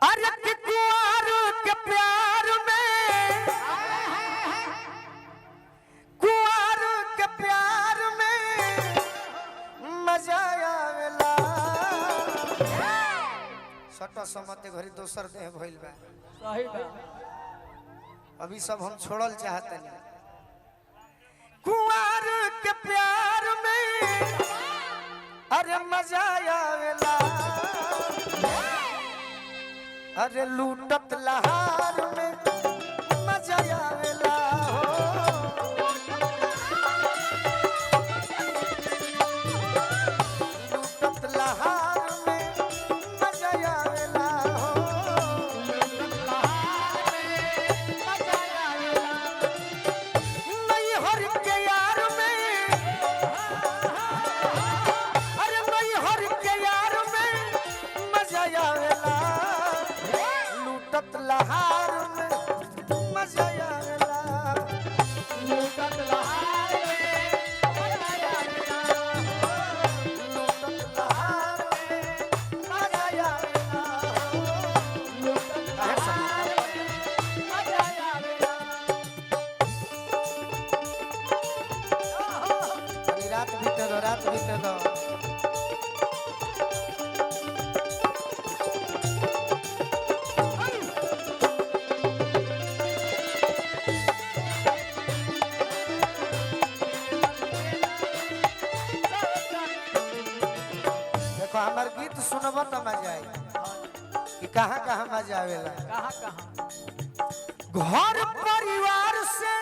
अरे कि कुंवर के प्यार में, कुंवर के प्यार में मजा आवेला। सटा समते घरी दोसर देह भइल बा। सही बा। अभी सब हम छोड़ल चाहते हैं। कुंवर के प्यार में अरे मजा आवेला। अरे लूटत लहार में मजा आवेला हो। लूटत लहार में मजा आवेला हो। लूटत लहार में मजा आवेला। नहीं हर के यार में, अरे नहीं हर के यार में मजा आवेला। लूटत लहार में मजा आवेला। लूटत लहार में मजा आवेला। लूटत लहार में मजा आवेला। लूटत लहार में मजा आवेला। अभी रात बीते दो, रात बीते दो। देखो हमार गीत सुनब तो मजा आई कि कहाँ कहाँ मजा आवेला। कहाँ कहाँ घर परिवार से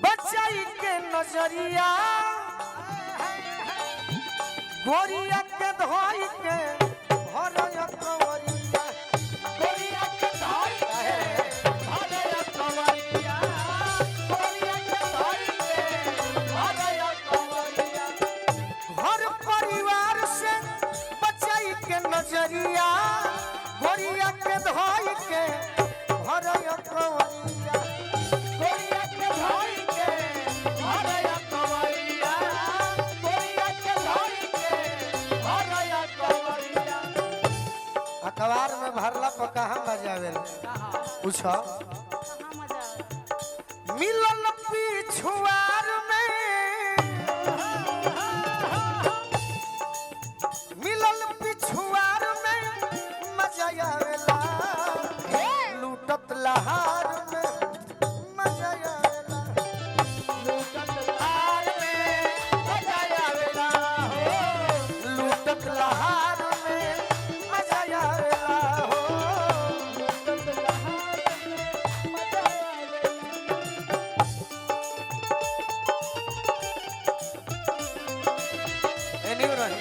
बचाई के नजरिया, गोरिया के धोई के भरया कंवरिया। गोरिया के धोई के भरया कंवरिया। गोरिया के धोई के भरया कंवरिया। घर परिवार से बचाई के नजरिया, गोरिया के धोई के भरया कंवरिया। गोरिया के धोई के भरया कंवरिया। गोरिया के धोई के भरया कंवरिया। अखबार में भरला पर कहाँ मजा आवेला? पूछो। कहाँ मजा आवे? मिलन पिछुआर में, मिलन पिछुआर में मजा आवेला। लूटत लहार में मजा आवेला। लूटत लहार में मजा आवेला हो। लूटत लहार में मजा आवेला हो। लूटत लहार में मजा आवेला। एनी रही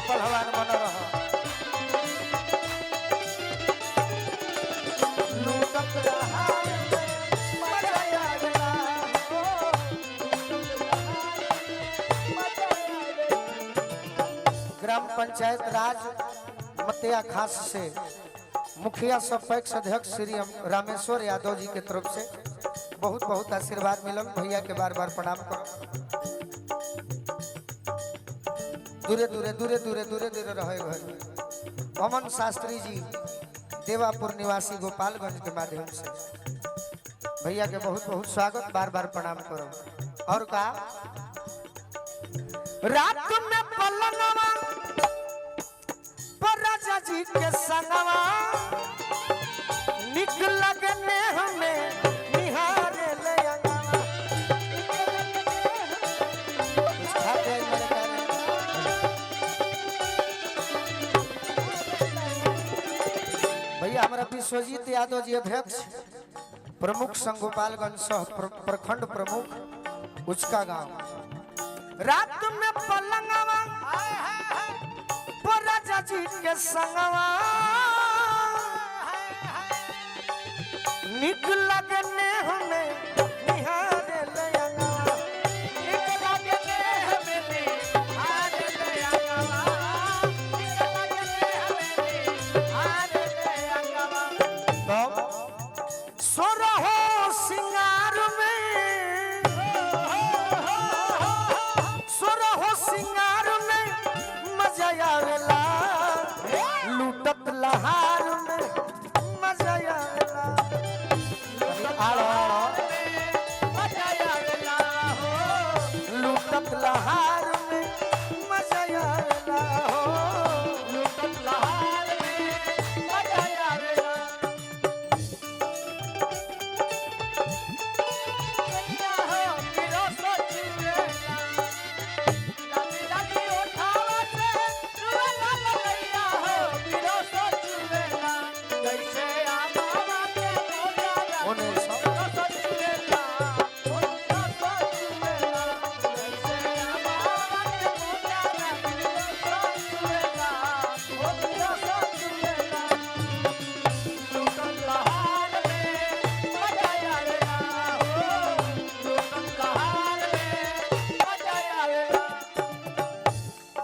पहलवान बन रहा। लूटत लहार में मजा आवेला हो। ग्राम पंचायत राज मतिया खास से मुखिया सपैक्ष अध्यक्ष श्री रामेश्वर यादव जी के तरफ से बहुत बहुत आशीर्वाद मिलल। भैया के बार बार प्रणाम करो। दूरे दूरे दूरे दूरे दूरे दूरे रहे घर। अमन शास्त्री जी देवापुर निवासी गोपालगंज के माध्यम से भैया के बहुत बहुत स्वागत, बार बार प्रणाम करो। और का रात में पलंगवा पर राजा जी के संगवा निक लगने हमें निहारे ले अंगवा। भैया हमारा विश्वजीत यादव जी अध्यक्ष प्रमुख संघ गोपालगंज सह प्रखंड प्रमुख उचका गांव। रात में पलंगवा पर राजा जी के संगवा निक लगने हमें निहारे लयंगवा निक लगने हमें निहार लयंगवा निक लगने हमें निहार लयंगवा तब सोरहो सिंगार में सोरहो सिंगार में मजा आवेला लूटत लहार में मजा आवेला आलो मजा आवेला हो लूटत लहार में मजा आवेला हो लूटत लहार में मजा आवेला मैया हो गिरो सोचुएला लाली लाली उठावा से रुला ललैया हो गिरो सोचुएला कैसे आमावा के मोजा ओने सब सोचुएला हो गिरो सोचुएला कैसे आमावा के मोजा गिरो सोचुएला हो गिरो सोचुएला लूटत लहार में मजा आवेला हो लूटत लहार में मजा आवेला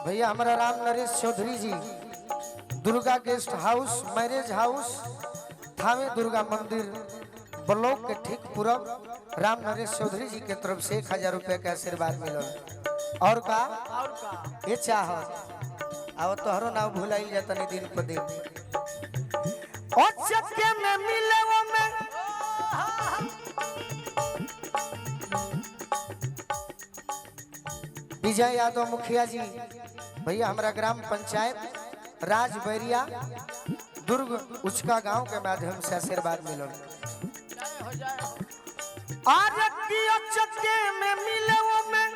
भैया हमारा राम नरेश चौधरी जी Durga guest house marriage house Thawe Durga मंदिर ब्लॉक के ठीक पूरब राम नरेश चौधरी जी के तरफ से 1000 रुपए का आशीर्वाद मिलल और का और का ये चाह अब तोहरो नाम भुलाई जाता नहीं दिन पर दिन ओ चक्के में मिले वो में विजय यादव मुखिया जी भैया हमारा ग्राम पंचायत राजबैरिया दुर्ग उचका गांव के माध्यम से आशीर्वाद मिलो जय हो जय हो आरतिया चक्के में मिले वो में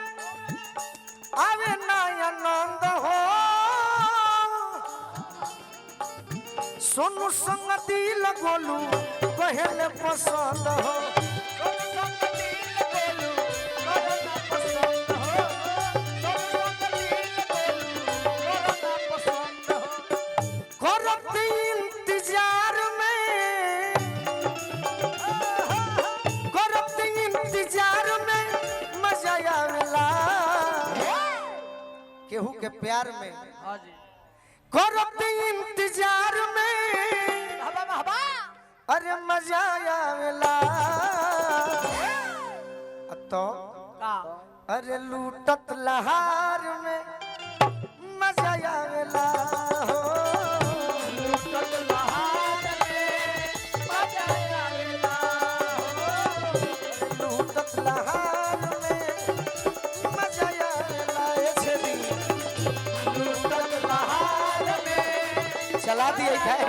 आवे ना आनंद हो सोनू संग दिल गोलू कहले पसंद हो सोनू संग दिल गोलू करना पसंद हो सोनू संग दिल गोलू करना पसंद हो करत इंतजार में करत इंतजार में मजा आवेला केहू के प्यार में हां जी करत इंतजार में हवा हवा अरे मजा आवेला तो का अरे लूटत लहार में मजा आवेला हो लूटत लहार में मजा आवेला हो लूटत लहार में मजा आवेला ए छेदी लूटत लहार में चला दिए खाए